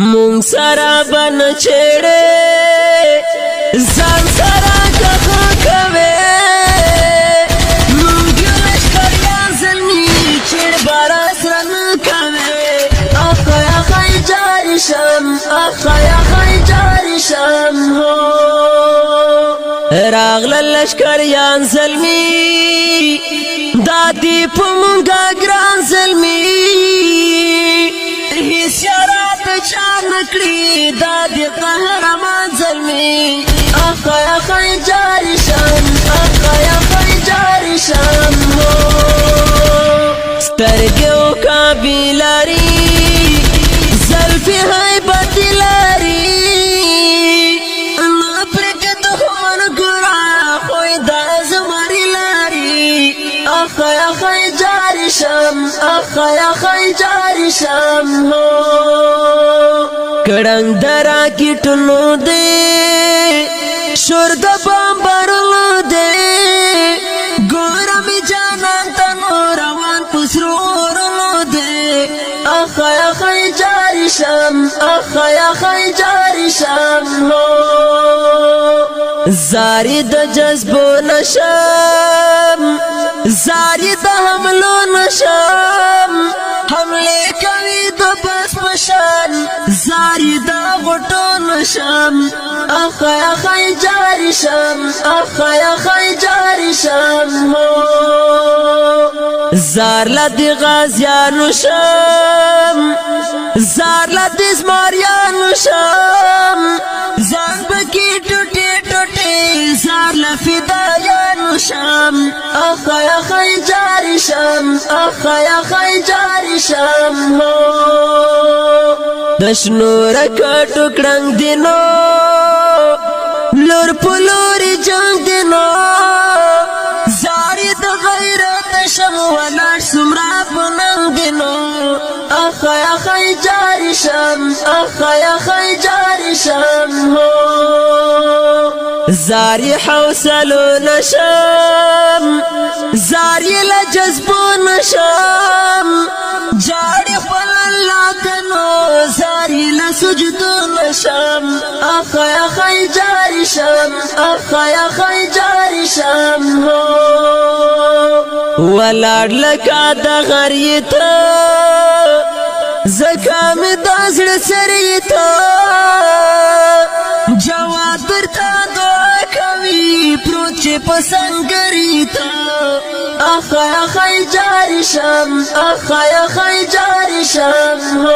مونږ سره بن چړې ځان سره کخه کوي مونږ لشکریان زلمی چړ بارا سرن کوي اخای جاری شم اخای جاری شم هو راغل لشکریان زلمی دادی په مونږه ګران زلمی هیڅ چار نکړي دا د قهرمان زلمی اخای جاری شم اخای جاری شم سترګو کابلاری زلفی هیبت لري نپرک دښمن ګرا خوی دا زمری لري اخای جاری شم اخای جاری شم کڑنگ درا کی ٹنو دے شور دا بامبرلو دے گورا می جانان تنو روان پسرورلو دے اخای جاری شم اخای جاری شم زاری دا جذبو نشم زاری دا حملو نشم حملے کوي دا بس پشان زاری دا غټو نشم اخای جاری شم اخای جاری شم زار لدی غازیانو شم زار لدی زماریانو شم زان بکی ټوټه ټوټه زار لفدایانو شم اخای جاری شم اخای جاری شم دشنور کټو کړنګ دینو لور پلوري جنگ دینو زاری د غیرت شم ولا سمرا پننګ دینو اخای جاری شم اخای جاری شم زاری حوصلو نشم زاری لجذبو نشم جاڑی خپل الله کنو زاری لسجدو نشم اخای جاری شم اخای جاری شم ولار لکا دا غریتا زکام دازر سریتا جواد برتا دعا کوي پروچ پسنگریتا اخای جاری شم اخای جاری شم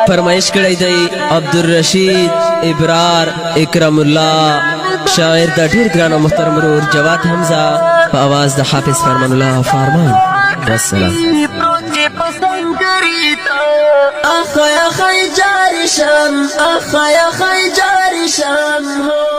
فرمایش کړی دی عبدالرشید ابرار اکرم الله شاعر د ډیر ګران محترم ورور جواد حمزه په आवाज د حافظ فرمان الله فرمان والسلام اخای جاری شم اخای جاری شم